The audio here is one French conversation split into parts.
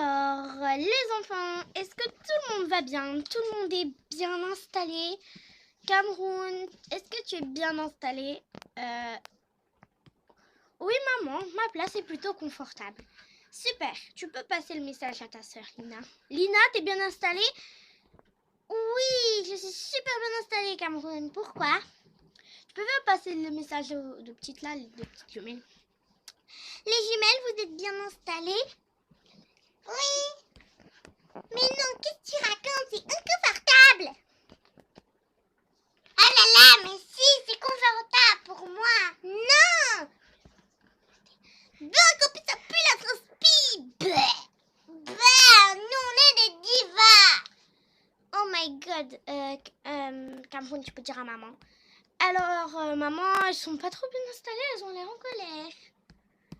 Alors, les enfants, est-ce que tout le monde va bien? Tout le monde est bien installé? Cameroun, est-ce que tu es bien installé? Oui, maman, ma place est plutôt confortable. Super, tu peux passer le message à ta sœur Lina. Lina, t'es bien installée? Oui, je suis super bien installée, Cameroun. Pourquoi? Tu peux passer le message aux deux petites là, les deux petites jumelles. Les jumelles, vous êtes bien installées? Oui. Mais non, qu'est-ce que tu racontes? C'est inconfortable. Ah là là, mais si, c'est confortable pour moi. Non. Donc, en plus, ça pue la transpi. Nous, on est des divas. Oh my god. Cameroun, tu peux dire à maman. Alors, maman, elles sont pas trop bien installées, elles ont l'air en colère.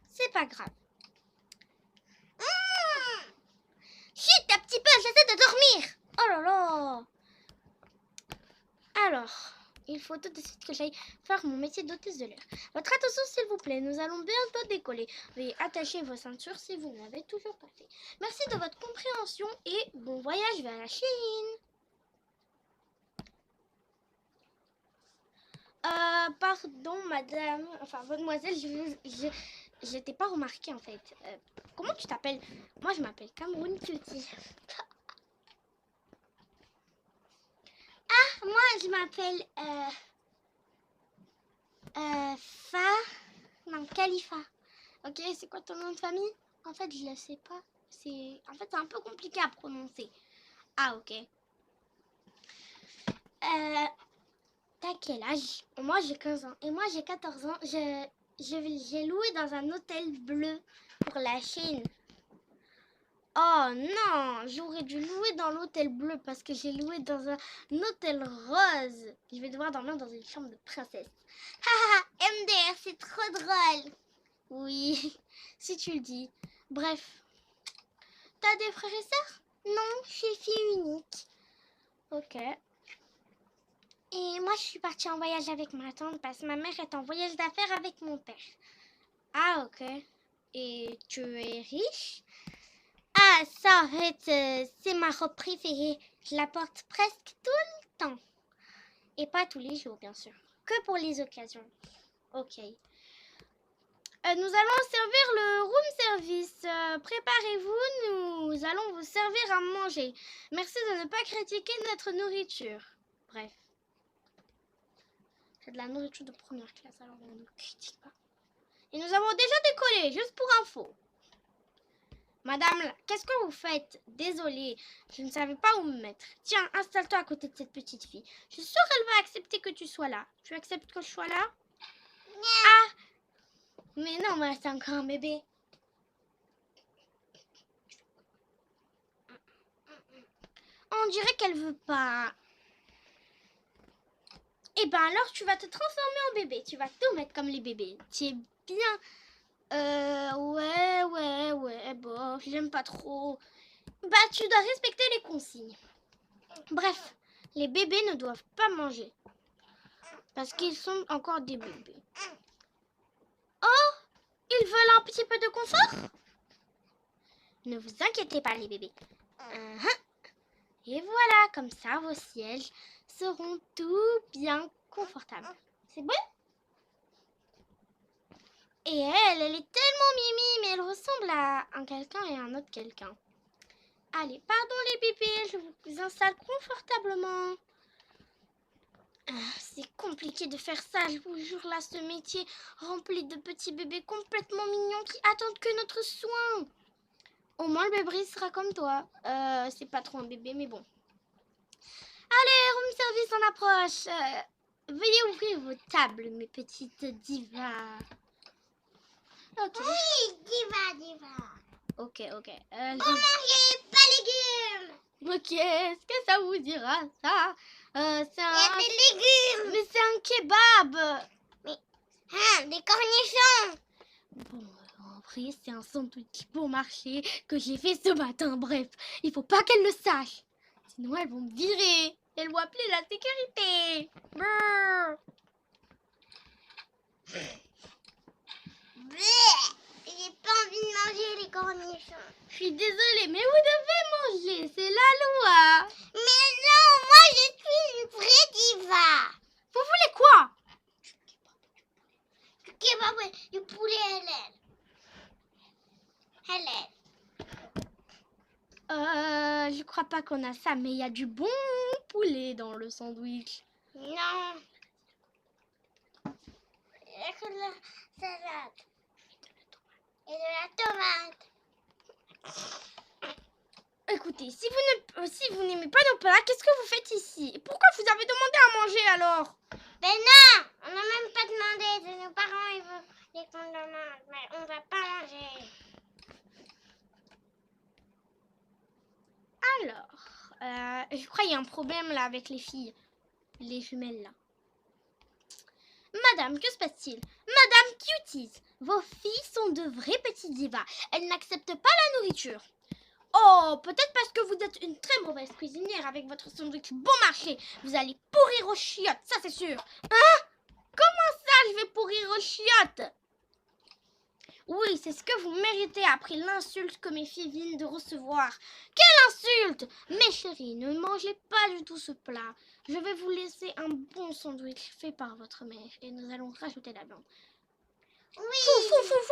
C'est pas grave. Chut, un petit peu, j'essaie de dormir. Oh là là. Alors, il faut tout de suite que j'aille faire mon métier d'hôtesse de l'air. Votre attention, s'il vous plaît, nous allons bientôt décoller. Veuillez attacher vos ceintures si vous ne l'avez toujours pas fait. Merci de votre compréhension et bon voyage vers la Chine. Pardon, madame, enfin, mademoiselle, je t'ai pas remarqué en fait. Comment tu t'appelles? Moi, je m'appelle Cameroun Cutie. Ah, moi, je m'appelle Khalifa. Ok, c'est quoi ton nom de famille? En fait, je le sais pas. C'est un peu compliqué à prononcer. Ah, ok. T'as quel âge? Moi, j'ai 15 ans. Et moi, j'ai 14 ans. J'ai loué dans un hôtel bleu pour la Chine. Oh non, j'aurais dû louer dans l'hôtel bleu parce que j'ai loué dans un hôtel rose. Je vais devoir dormir dans une chambre de princesse. Haha, MDR, c'est trop drôle. Oui, si tu le dis. Bref. T'as des frères et sœurs? Non, je suis fille unique. Ok. Et moi, je suis partie en voyage avec ma tante parce que ma mère est en voyage d'affaires avec mon père. Ah, ok. Et tu es riche? Ah, ça, en fait, c'est ma robe préférée. Je la porte presque tout le temps. Et pas tous les jours, bien sûr. Que pour les occasions. Ok. Nous allons servir le room service. Préparez-vous, nous allons vous servir à manger. Merci de ne pas critiquer notre nourriture. Bref. C'est de la nourriture de première classe, alors on ne critique pas. Et nous avons déjà décollé, juste pour info. Madame, qu'est-ce que vous faites? Désolée, je ne savais pas où me mettre. Tiens, installe-toi à côté de cette petite fille. Je suis sûre qu'elle va accepter que tu sois là. Tu acceptes que je sois là? Non. Ah! Mais non, mais c'est encore un bébé. On dirait qu'elle veut pas. Eh ben alors, tu vas te transformer en bébé. Tu vas tout mettre comme les bébés. Tu es bien... Ouais, bon, j'aime pas trop. Bah, tu dois respecter les consignes. Bref, les bébés ne doivent pas manger. Parce qu'ils sont encore des bébés. Oh, ils veulent un petit peu de confort? Ne vous inquiétez pas, les bébés. Et voilà, comme ça, vos sièges seront tout bien confortables. C'est bon? Et elle est tellement mimi, mais elle ressemble à un quelqu'un et un autre quelqu'un. Allez, pardon les bébés, je vous installe confortablement. C'est compliqué de faire ça, je vous jure, là, ce métier rempli de petits bébés complètement mignons qui attendent que notre soin. Au moins, le bébé sera comme toi. C'est pas trop un bébé, mais bon. Allez, room service en approche. Veuillez ouvrir vos tables, mes petites divas. Ok. Oui, diva. Ok. Vous mangez pas légumes. Ok, est-ce que ça vous dira ça? C'est Il y a un... des légumes. Mais c'est un kebab. Mais, des cornichons. Bon, en vrai, c'est un sandwich bon marché que j'ai fait ce matin. Bref, il faut pas qu'elle le sache. Sinon, elles vont me virer. Elles vont appeler la sécurité. Brrr. J'ai pas pas envie de manger les cornichons. Je suis désolée, mais vous devez manger, c'est la loi. Mais non, moi je suis une vraie diva. Vous voulez quoi? Du kebab, du poulet halal. Halal. Je crois pas qu'on a ça, mais il y a du bon poulet dans le sandwich. Non. Il y a que de la salade. Et de la tomate. Écoutez, si vous n'aimez pas nos plats, qu'est-ce que vous faites ici? Et pourquoi vous avez demandé à manger alors? Ben non, on n'a même pas demandé. C'est nos parents, ils veulent qu'on demande. Mais on va pas manger. Alors, je crois qu'il y a un problème là avec les filles. Les jumelles là. Madame, que se passe-t-il? Madame Cuties, vos filles sont de vraies petites divas. Elles n'acceptent pas la nourriture. Oh, peut-être parce que vous êtes une très mauvaise cuisinière avec votre sandwich bon marché. Vous allez pourrir aux chiottes, ça c'est sûr. Hein? Comment ça, je vais pourrir aux chiottes? Oui, c'est ce que vous méritez après l'insulte que mes filles viennent de recevoir. Quelle insulte! Mes chéris, ne mangez pas du tout ce plat. Je vais vous laisser un bon sandwich fait par votre mère et nous allons rajouter la viande. Oui.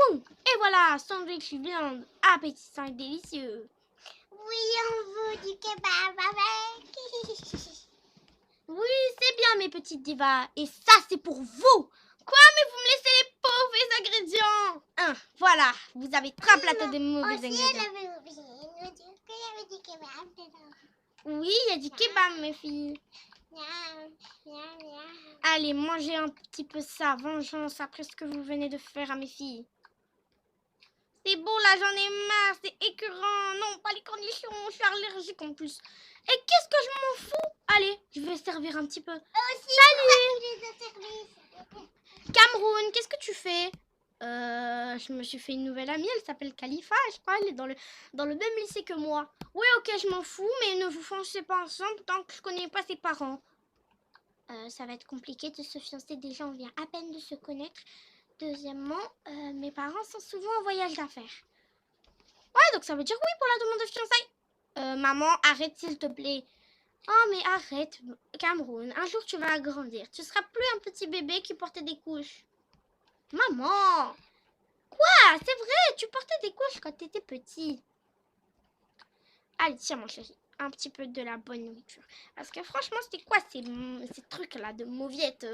Fou. Et voilà, sandwich viande appétissant et délicieux. Oui, on veut du kebab avec. Oui, c'est bien mes petites divas. Et ça, c'est pour vous. Quoi, mais vous me laissez les mauvais ingrédients. Voilà, vous avez traplaté des mauvais Aussi, ingrédients. elle avait oublié de nous dire qu'il y avait du kebab dedans. Oui, il y a du kebab, mes filles. Miam, miam, miam. Allez, mangez un petit peu ça. Vengeance après ce que vous venez de faire à mes filles. C'est bon, là, j'en ai marre. C'est écœurant. Non, pas les cornichons. Je suis allergique en plus. Et qu'est-ce que je m'en fous? Allez, je vais servir un petit peu. Aussi, Salut! tu les as servis. Cameroun, qu'est-ce que tu fais? Je me suis fait une nouvelle amie, elle s'appelle Khalifa, je crois, elle est dans le même lycée que moi. Oui, ok, je m'en fous, mais ne vous fiancez pas ensemble tant que je connais pas ses parents. Ça va être compliqué de se fiancer, déjà on vient à peine de se connaître. Deuxièmement, mes parents sont souvent en voyage d'affaires. Ouais, donc ça veut dire oui pour la demande de fiançailles. Maman, arrête s'il te plaît. Oh mais arrête, Cameroun, un jour tu vas grandir. Tu seras plus un petit bébé qui portait des couches. Maman! Quoi? C'est vrai, tu portais des couches quand tu étais petit. Allez, tiens mon chéri, un petit peu de la bonne nourriture. Parce que franchement, c'était quoi ces trucs-là de mauviettes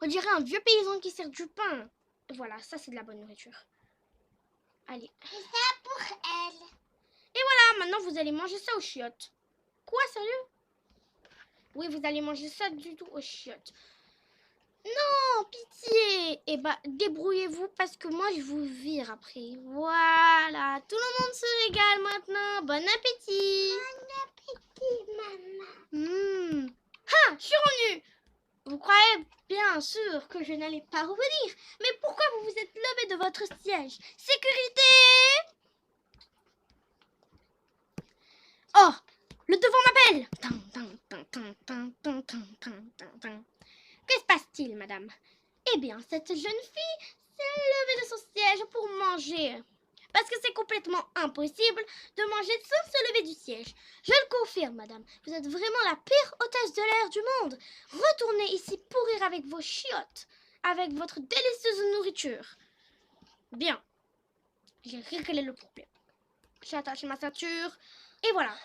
On dirait un vieux paysan qui sert du pain. Voilà, ça c'est de la bonne nourriture. Allez. C'est ça pour elle. Et voilà, maintenant vous allez manger ça aux chiottes. Quoi, sérieux? Oui, vous allez manger ça du tout aux chiottes. Non, pitié. Eh ben, débrouillez-vous parce que moi, je vous vire après. Voilà, tout le monde se régale maintenant. Bon appétit. Bon appétit, maman. Ah, je suis revenue. Vous croyez bien sûr que je n'allais pas revenir. Mais pourquoi vous vous êtes levé de votre siège? Sécurité! Oh, le devant m'appelle. Que se passe-t-il, madame? Eh bien, cette jeune fille s'est levée de son siège pour manger. Parce que c'est complètement impossible de manger sans se lever du siège. Je le confirme, madame. Vous êtes vraiment la pire hôtesse de l'air du monde. Retournez ici pourrir avec vos chiottes, avec votre délicieuse nourriture. Bien. J'ai réglé le problème. J'ai attaché ma ceinture et voilà.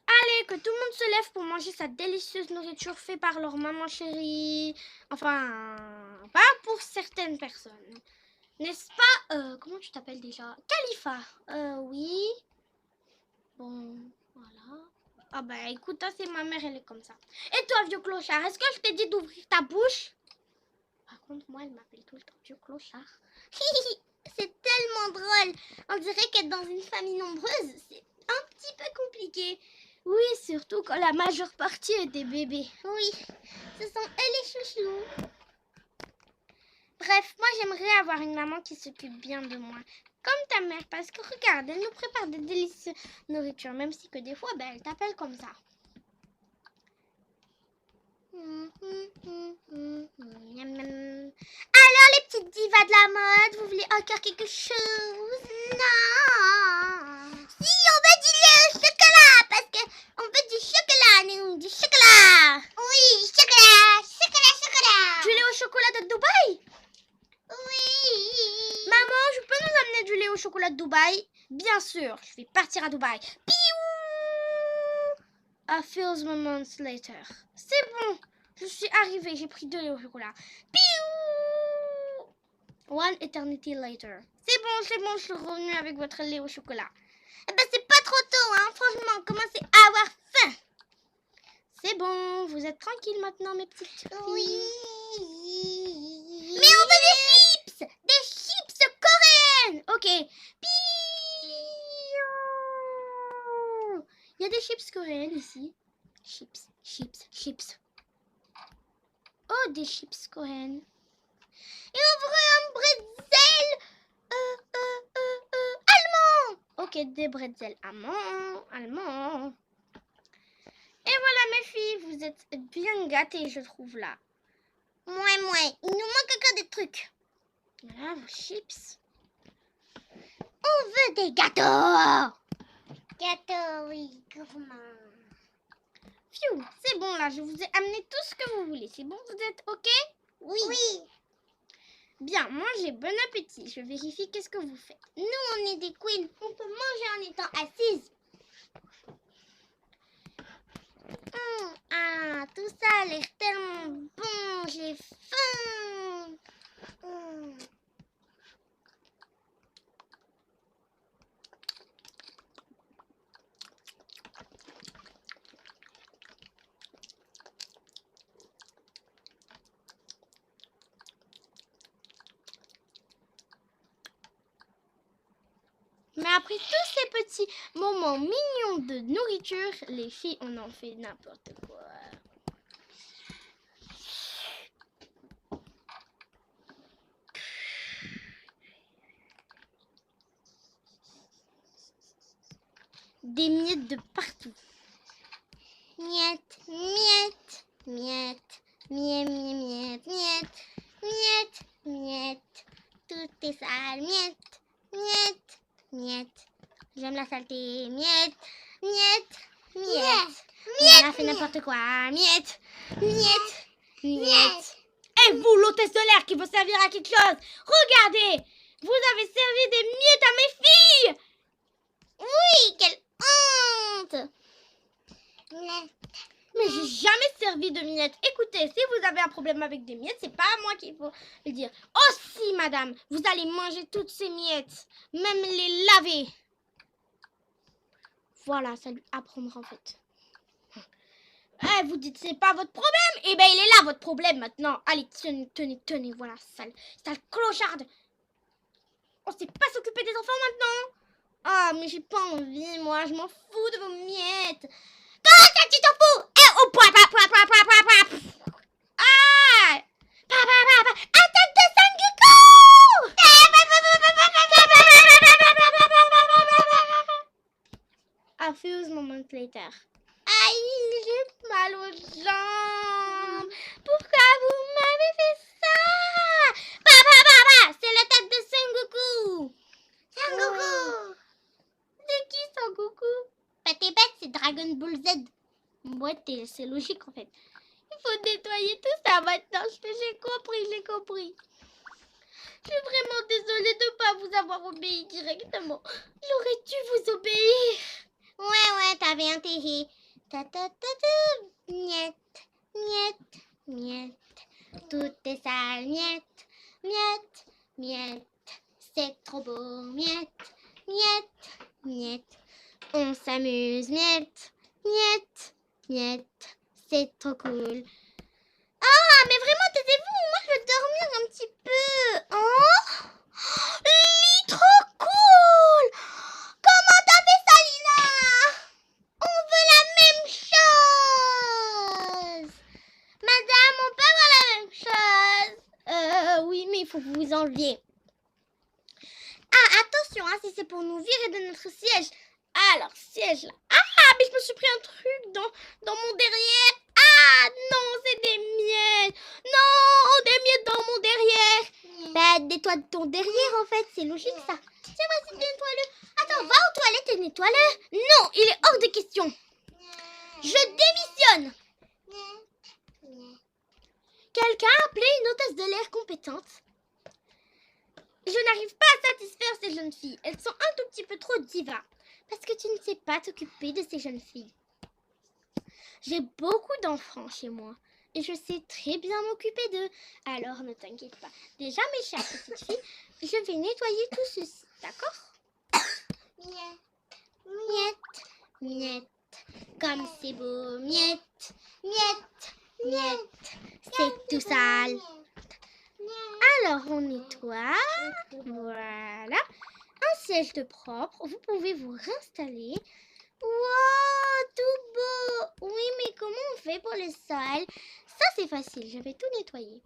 Allez, que tout le monde se lève pour manger sa délicieuse nourriture faite par leur maman chérie. Enfin, pas pour certaines personnes. N'est-ce pas comment tu t'appelles déjà? Khalifa. Oui. Bon, voilà. Ah bah écoute, c'est ma mère, elle est comme ça. Et toi, vieux clochard, est-ce que je t'ai dit d'ouvrir ta bouche? Par contre, moi, elle m'appelle tout le temps vieux clochard. C'est tellement drôle. On dirait qu'être dans une famille nombreuse, c'est un petit peu compliqué. Oui, surtout quand la majeure partie est des bébés. Oui, ce sont eux les chouchous. Bref, moi j'aimerais avoir une maman qui s'occupe bien de moi. Comme ta mère, parce que regarde, elle nous prépare des délicieuses nourritures, même si que des fois, elle t'appelle comme ça. Alors les petites divas de la mode, vous voulez encore quelque chose? Non. Si, on veut du lait au chocolat, parce que on veut du chocolat, nous, du chocolat. Oui, chocolat, chocolat, chocolat. Du lait au chocolat de Dubaï? Oui. Maman, je peux nous amener du lait au chocolat de Dubaï? Bien sûr, je vais partir à Dubaï. Piou! A few moments later. C'est bon, je suis arrivée, j'ai pris 2 lait au chocolat. Piou! One eternity later. C'est bon, je suis revenue avec votre lait au chocolat. Eh ben c'est pas trop tôt, hein. Franchement, commencez à avoir faim. C'est bon, vous êtes tranquille maintenant, mes petites filles. Oui. Mais on veut des chips coréennes. Ok. Piou! Il y a des chips coréennes ici. Chips. Oh, des chips coréennes. Et on veut un bretzel allemand. Ok, des bretzels allemands. Et voilà, mes filles, vous êtes bien gâtées, je trouve, là. Mouais. Il nous manque encore des trucs. Voilà, vos chips. On veut des gâteaux. Gâteaux, oui, gourmand. Pfiou, c'est bon, là, je vous ai amené tout ce que vous voulez. C'est bon, vous êtes ok? Oui. Bien, mangez, bon appétit. Je vérifie qu'est-ce que vous faites. Nous, on est des queens. On peut manger en étant assises. Ah, tout ça a l'air tellement bon. J'ai faim. Mais après tous ces petits moments mignons de nourriture, les filles, on en fait n'importe quoi. Des miettes de partout. Miette. Tout est sale. Miette. J'aime la saleté. Miette. On a fait n'importe quoi. Miette. Et vous, l'hôtesse de l'air qui veut servir à quelque chose, regardez, vous avez servi des miettes à mes filles. Oui, quelle honte. Mais j'ai jamais servi de miettes. Écoutez, si vous avez un problème avec des miettes, c'est pas à moi qu'il faut le dire. Oh si, madame, vous allez manger toutes ces miettes, même les laver. Voilà, ça lui apprendra en fait. Eh, vous dites c'est pas votre problème? Eh ben il est là votre problème maintenant. Allez, tenez, voilà, sale clocharde. On sait pas s'occuper des enfants maintenant. Ah, mais j'ai pas envie, moi, je m'en fous de vos miettes. Comment ça, tu t'en fous? Eh, au point. Ah! Attaque de Sangoku! A few moments later. Aïe, J'ai mal aux jambes. Pourquoi vous m'avez fait ça? c'est l'attaque de Sangoku! Sangoku! C'est qui Sangoku? Bah t'es bête, c'est Dragon Ball Z. Ouais, c'est logique en fait. Il faut nettoyer tout ça maintenant. J'ai compris. Je suis vraiment désolée de ne pas vous avoir obéi directement. J'aurais dû vous obéir. Ouais, t'avais intérêt. Miette. Tout est sale, miette. C'est trop beau, miette. On s'amuse, miette. C'est trop cool. Ah, mais vraiment, taisez-vous. Moi, je veux dormir un petit peu. Oh, lit trop cool. Comment t'as fait ça, Lina? On veut la même chose. Madame, on peut avoir la même chose. Oui, mais il faut que vous vous enleviez. Ah, attention, hein, si c'est pour nous virer de notre siège. Alors, siège là. Ah, mais je me suis pris un truc dans mon derrière. Ah! Ah non, c'est des miettes. Non, des miettes dans mon derrière. Bah, nettoie ton derrière en fait, c'est logique ça. Tiens, vas-y, nettoie-le. Attends, va aux toilettes et nettoie-le. Non, il est hors de question. Je démissionne. Quelqu'un a appelé une hôtesse de l'air compétente. Je n'arrive pas à satisfaire ces jeunes filles. Elles sont un tout petit peu trop divas. Parce que tu ne sais pas t'occuper de ces jeunes filles. J'ai beaucoup d'enfants chez moi. Et je sais très bien m'occuper d'eux. Alors ne t'inquiète pas. Déjà, mes chères petites filles, je vais nettoyer tout ceci. D'accord? Miette, miette, comme c'est beau, miette, miette, miette, c'est tout sale. Alors, on nettoie. Voilà. Un siège de propre. Vous pouvez vous réinstaller. Wow, tout beau. Oui, mais comment on fait pour le sol? Ça, c'est facile. Je vais tout nettoyer.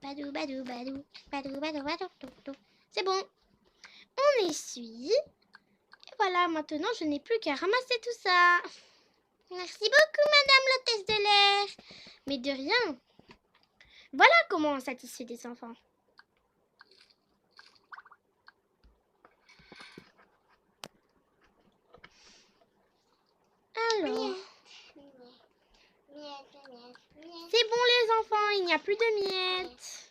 Badou, badou, badou, badou, badou, badou, badou. C'est bon. On essuie. Et voilà, maintenant, je n'ai plus qu'à ramasser tout ça. Merci beaucoup, madame l'hôtesse de l'air. Mais de rien. Voilà comment on satisfait des enfants. Alors, c'est bon les enfants, il n'y a plus de miettes.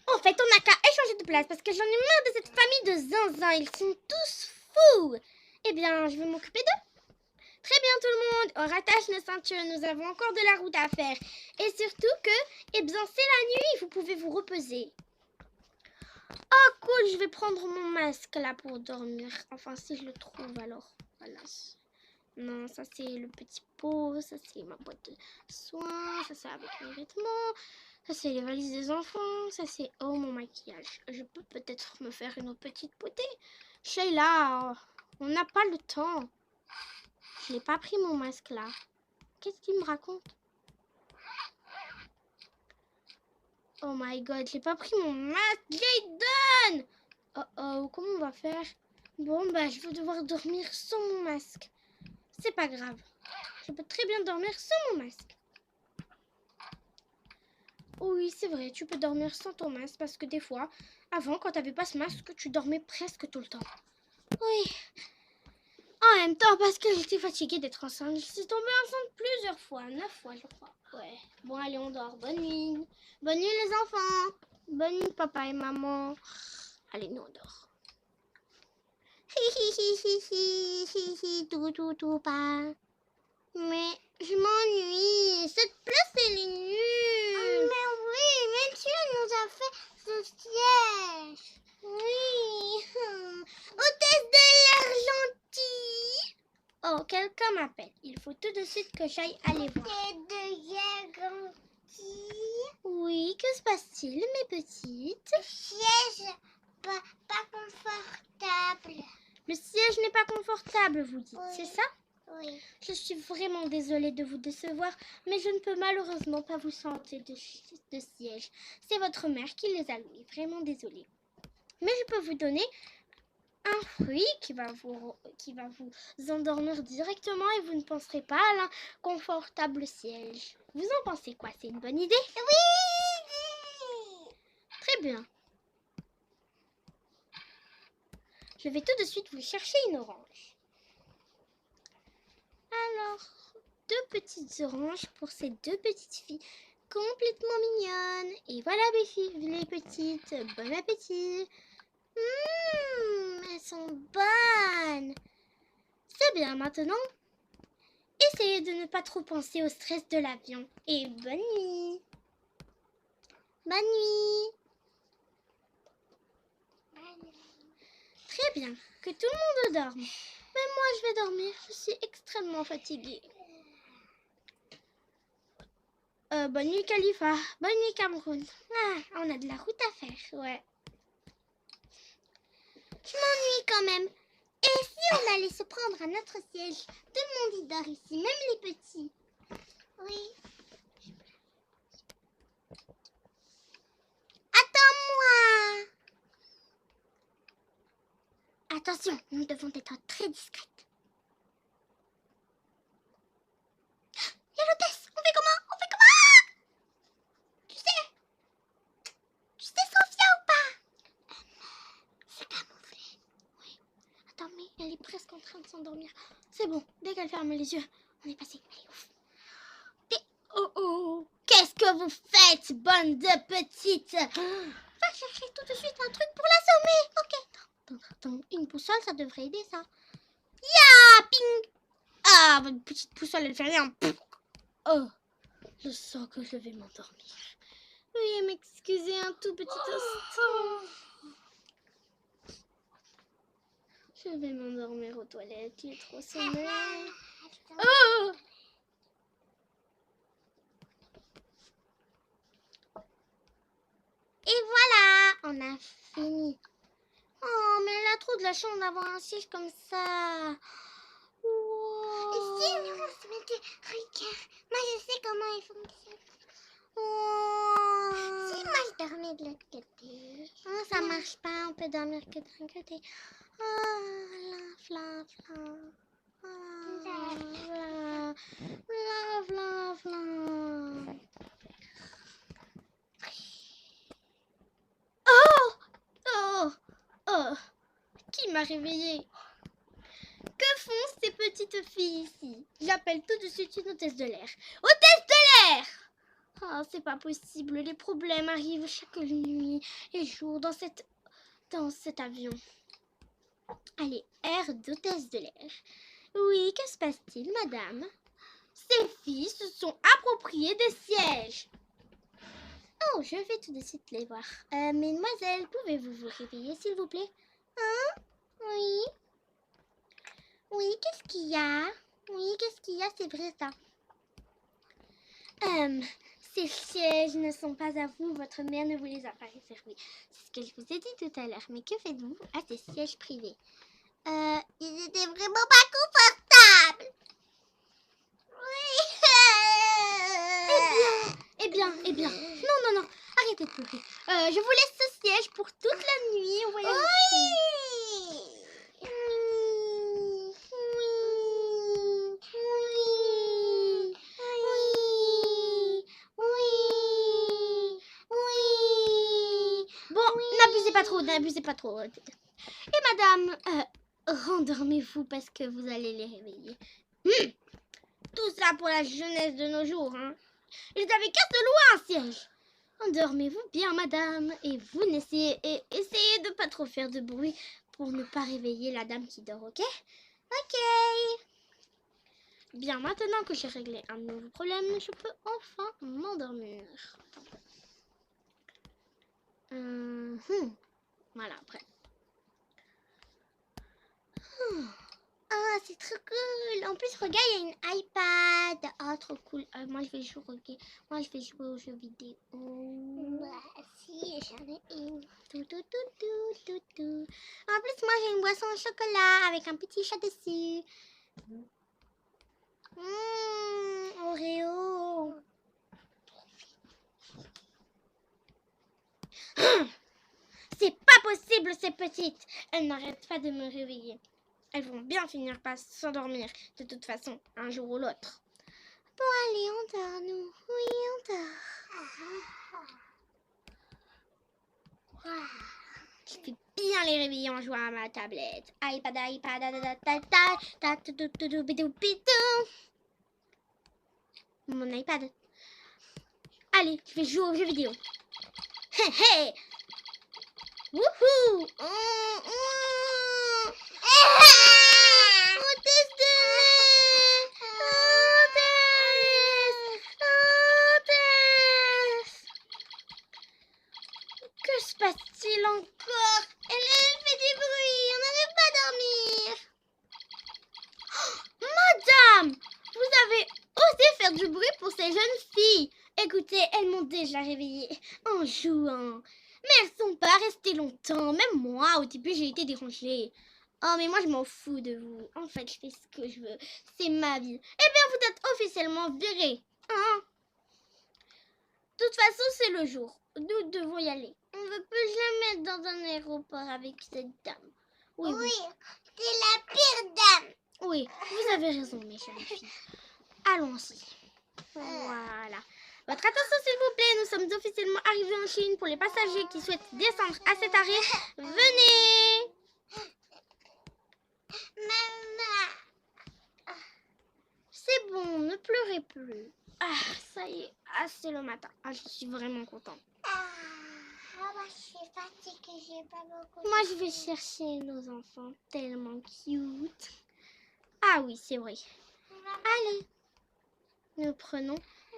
En fait, on n'a qu'à échanger de place parce que j'en ai marre de cette famille de zinzins. Ils sont tous fous. Eh bien, je vais m'occuper d'eux. Très bien tout le monde, on rattache nos ceintures, nous avons encore de la route à faire. Et surtout que, eh bien, c'est la nuit, vous pouvez vous reposer. Oh cool, je vais prendre mon masque là pour dormir. Enfin, si je le trouve alors. Voilà. Non, ça c'est le petit pot, ça c'est ma boîte de soins, ça c'est avec mes vêtements, ça c'est les valises des enfants, ça c'est mon maquillage. Je peux peut-être me faire une petite beauté. Sheila, on n'a pas le temps. Je n'ai pas pris mon masque là. Qu'est-ce qu'il me raconte? Oh my god, j'ai pas pris mon masque. Jaden! Oh oh, comment on va faire? Bon bah je vais devoir dormir sans mon masque. C'est pas grave. Je peux très bien dormir sans mon masque. Oui, c'est vrai, tu peux dormir sans ton masque parce que des fois, avant, quand t'avais pas ce masque, tu dormais presque tout le temps. Oui. En même temps, parce que j'étais fatiguée d'être enceinte. Je suis tombée enceinte plusieurs fois, 9 fois, je crois. Ouais. Bon, allez, on dort. Bonne nuit. Bonne nuit, les enfants. Bonne nuit, papa et maman. Allez, nous, on dort. Tout, pas. Mais je m'ennuie. Cette place, elle est nulle. Mais oui, même si on nous a fait ce siège. Oui. Hôtesse de l'air gentille. Oh, quelqu'un m'appelle. Il faut tout de suite que j'aille aller voir. Hôtesse de l'air gentille. Oui, que se passe-t-il, mes petites? Le siège pas confortable. Le siège n'est pas confortable, vous dites, Oui. c'est ça? Oui. Je suis vraiment désolée de vous décevoir, mais je ne peux malheureusement pas vous changer de siège. C'est votre mère qui les a loués, vraiment désolée. Mais je peux vous donner un fruit qui va vous endormir directement et vous ne penserez pas à l'inconfortable siège. Vous en pensez quoi? C'est une bonne idée? Oui. Très bien. Je vais tout de suite vous chercher une orange. Alors, 2 petites oranges pour ces 2 petites filles complètement mignonnes. Et voilà mes filles, les petites, bon appétit. Elles sont bonnes. C'est bien maintenant. Essayez de ne pas trop penser au stress de l'avion. Et bonne nuit. Bonne nuit. Très bien, que tout le monde dorme. Même moi je vais dormir, je suis extrêmement fatiguée. Bonne nuit Khalifa, bonne nuit Cameroun. Ah, on a de la route à faire, ouais. Je m'ennuie quand même. Et si on allait se prendre à notre siège? Tout le monde y dort ici, même les petits. Oui. Attends-moi. Attention, nous devons être très discrètes. elle est presque en train de s'endormir. C'est bon, dès qu'elle ferme les yeux, on est passé. Allez, ouf. Oh, qu'est-ce que vous faites, bande de petites? Va chercher tout de suite un truc pour l'assommer. Ok, attends, une boussole, ça devrait aider, ça. Ya, ping. Ah, votre petite boussole, elle fait rien. Oh, je sens que je vais m'endormir. Veuillez m'excuser un tout petit instant. Je vais m'endormir aux toilettes, il est trop sommeil. Oh! Et voilà, on a fini. Oh, mais elle a trop de la chance d'avoir un siège comme ça. Wow. Si, regarde, moi je sais comment il fonctionne. Oh. Si, moi je dormais de l'autre côté. Oh, ça marche pas, on peut dormir que d'un côté. Oh, la, fla. Fla. Oh, qui m'a réveillée? Que font ces petites filles ici? J'appelle tout de suite une hôtesse de l'air. Hôtesse de l'air! Oh, c'est pas possible, les problèmes arrivent chaque nuit et jour dans cet avion. Allez, air d'hôtesse de l'air. Oui, que se passe-t-il, madame? Ces filles se sont appropriées des sièges. Oh, je vais tout de suite les voir. Mesdemoiselles, pouvez-vous vous réveiller, s'il vous plaît? Hein? Oui. Oui, qu'est-ce qu'il y a? Oui, qu'est-ce qu'il y a? C'est vrai, ça. Ces sièges ne sont pas à vous. Votre mère ne vous les a pas réservés. C'est ce que je vous ai dit tout à l'heure. Mais que faites-vous à ces sièges privés? Ils étaient vraiment pas confortables. Oui. Eh bien. Non. Arrêtez de pleurer. Je vous laisse ce siège pour toute la nuit. On va y aller. N'abusez pas trop. Et madame, rendormez-vous parce que vous allez les réveiller. Tout ça pour la jeunesse de nos jours, hein. Ils avaient qu'à se louer un siège. Endormez-vous bien, madame, et vous essayez de pas trop faire de bruit pour ne pas réveiller la dame qui dort, ok? Ok. Bien, maintenant que j'ai réglé un nouveau problème, je peux enfin m'endormir. Voilà, après. Oh, c'est trop cool. En plus, regarde, il y a une iPad. Oh, trop cool. Moi, je vais jouer aux jeux vidéo. Bah, si, j'en ai une. Tout. En plus, moi, j'ai une boisson au chocolat avec un petit chat dessus. Oreo. C'est pas possible, ces petites. Elles n'arrêtent pas de me réveiller. Elles vont bien finir par s'endormir, de toute façon, un jour ou l'autre. Bon, allez, on dort, nous. Oui, on dort. Je vais bien les réveiller en jouant à ma tablette. iPad. Mon iPad. Allez, je vais jouer aux jeux vidéo. Hé. Wouhou. Que se passe-t-il encore? Elle fait du bruit, on n'arrive pas à dormir. Oh, madame, vous avez osé faire du bruit pour ces jeunes filles. Écoutez, elles m'ont déjà réveillée en jouant. Mais elles sont pas restées longtemps. Même moi, au début, j'ai été dérangée. Oh, mais moi, je m'en fous de vous. En fait, je fais ce que je veux. C'est ma vie. Eh bien, vous êtes officiellement virés. Hein? De toute façon, c'est le jour. Nous devons y aller. On ne veut plus jamais être dans un aéroport avec cette dame. Oui, c'est la pire dame. Oui, vous avez raison, mes chères filles. Allons-y. Voilà. Votre attention, s'il vous plaît. Nous sommes officiellement arrivés en Chine. Pour les passagers qui souhaitent descendre à cet arrêt, venez. Maman. C'est bon, ne pleurez plus. Ah, ça y est, c'est le matin. Ah, je suis vraiment contente. Moi, je suis fatiguée, j'ai pas beaucoup. Moi, je vais chercher nos enfants tellement cute. Ah oui, c'est vrai. Allez, nous prenons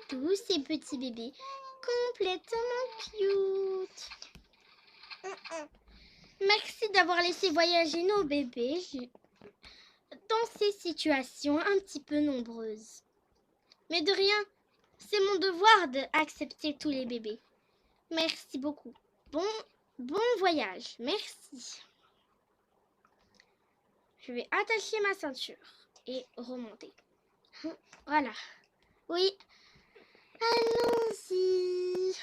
tous ces petits bébés complètement cute. Merci d'avoir laissé voyager nos bébés dans ces situations un petit peu nombreuses. Mais de rien, c'est mon devoir d'accepter tous les bébés. Merci beaucoup. Bon voyage. Merci. Je vais attacher ma ceinture et remonter. Voilà. Oui. Allons-y.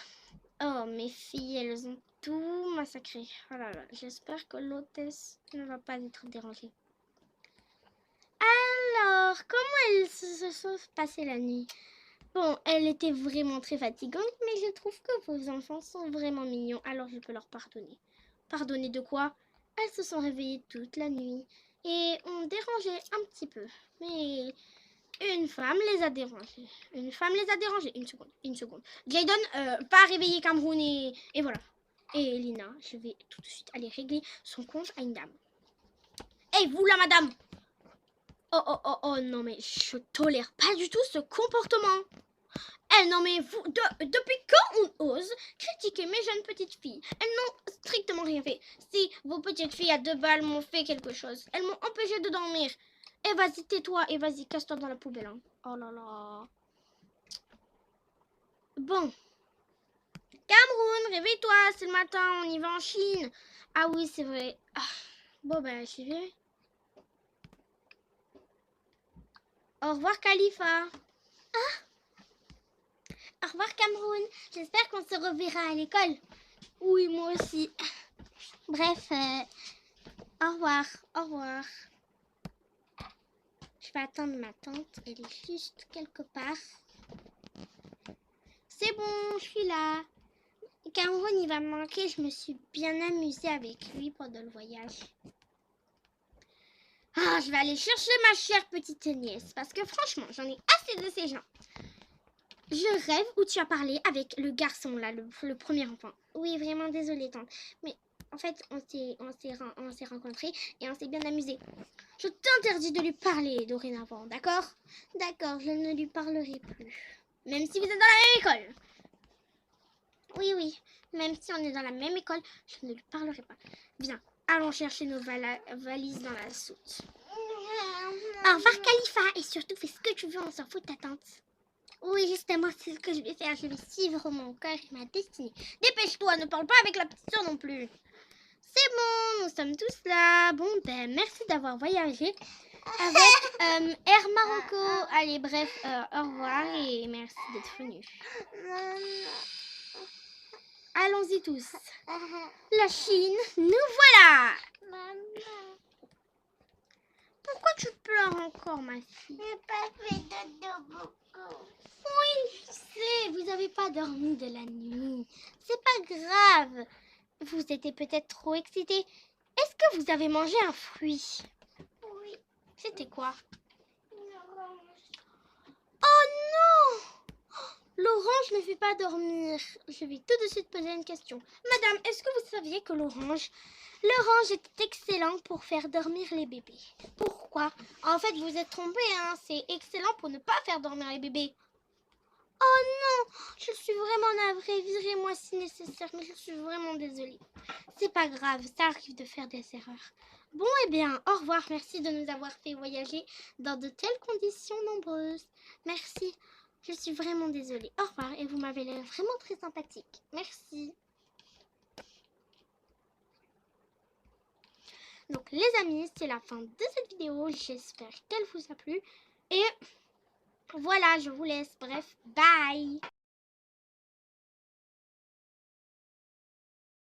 Oh, mes filles, elles ont tout massacré. Oh là là, j'espère que l'hôtesse ne va pas être dérangée. Alors, comment elles se sont passées la nuit? Bon, elle était vraiment très fatigante, mais je trouve que vos enfants sont vraiment mignons, alors je peux leur pardonner. Pardonner de quoi? Elles se sont réveillées toute la nuit et ont dérangé un petit peu. Mais une femme les a dérangées. Une seconde. Jayden, pas réveiller Cameroun et voilà. Et Lina, je vais tout de suite aller régler son compte à une dame. Hey, vous là, madame! Oh, non, mais je tolère pas du tout ce comportement. Non mais vous, depuis quand on ose critiquer mes jeunes petites filles? Elles n'ont strictement rien fait. Si vos petites filles à 2 balles m'ont fait quelque chose, elles m'ont empêché de dormir. Et vas-y, tais-toi et vas-y, casse-toi dans la poubelle. Hein. Oh là là. Bon. Cameroun, réveille-toi, c'est le matin, on y va en Chine. Ah oui, c'est vrai. Bon, ben, j'y vais. Au revoir, Khalifa. Au revoir, Cameroun. J'espère qu'on se reverra à l'école. Oui, moi aussi. Bref, au revoir. Je vais attendre ma tante, elle est juste quelque part. C'est bon, je suis là. Cameroun, il va me manquer, je me suis bien amusée avec lui pendant le voyage. Je vais aller chercher ma chère petite nièce, parce que franchement, j'en ai assez de ces gens. Je rêve où tu as parlé avec le garçon, là, le premier enfant. Oui, vraiment, désolée, tante. Mais en fait, on s'est rencontrés et on s'est bien amusés. Je t'interdis de lui parler dorénavant, d'accord? D'accord, je ne lui parlerai plus. Même si vous êtes dans la même école. Oui, même si on est dans la même école, je ne lui parlerai pas. Viens, allons chercher nos valises dans la soute. Au revoir, Khalifa, et surtout fais ce que tu veux, on s'en fout de ta tante. Oui, justement, c'est ce que je vais faire. Je vais suivre mon cœur et ma destinée. Dépêche-toi, ne parle pas avec la petite soeur non plus. C'est bon, nous sommes tous là. Bon, ben, merci d'avoir voyagé avec Air Marocco. Allez, bref, au revoir et merci d'être venu. Allons-y tous. La Chine, nous voilà. Pourquoi tu pleures encore, ma fille? J'ai pas fait dodo beaucoup. Oui, je sais, vous n'avez pas dormi de la nuit. C'est pas grave. Vous étiez peut-être trop excité. Est-ce que vous avez mangé un fruit? Oui. C'était quoi? Une orange. Oh non! L'orange ne fait pas dormir. Je vais tout de suite poser une question. Madame, est-ce que vous saviez que l'orange est excellent pour faire dormir les bébés? Pourquoi? En fait, vous êtes trompé, hein. C'est excellent pour ne pas faire dormir les bébés. Oh non! Je suis vraiment navrée. Virez-moi si nécessaire, mais je suis vraiment désolée. C'est pas grave, ça arrive de faire des erreurs. Bon, eh bien, au revoir. Merci de nous avoir fait voyager dans de telles conditions nombreuses. Merci. Je suis vraiment désolée. Au revoir et vous m'avez l'air vraiment très sympathique. Merci. Donc les amis, c'est la fin de cette vidéo. J'espère qu'elle vous a plu. Et voilà, je vous laisse. Bref, bye!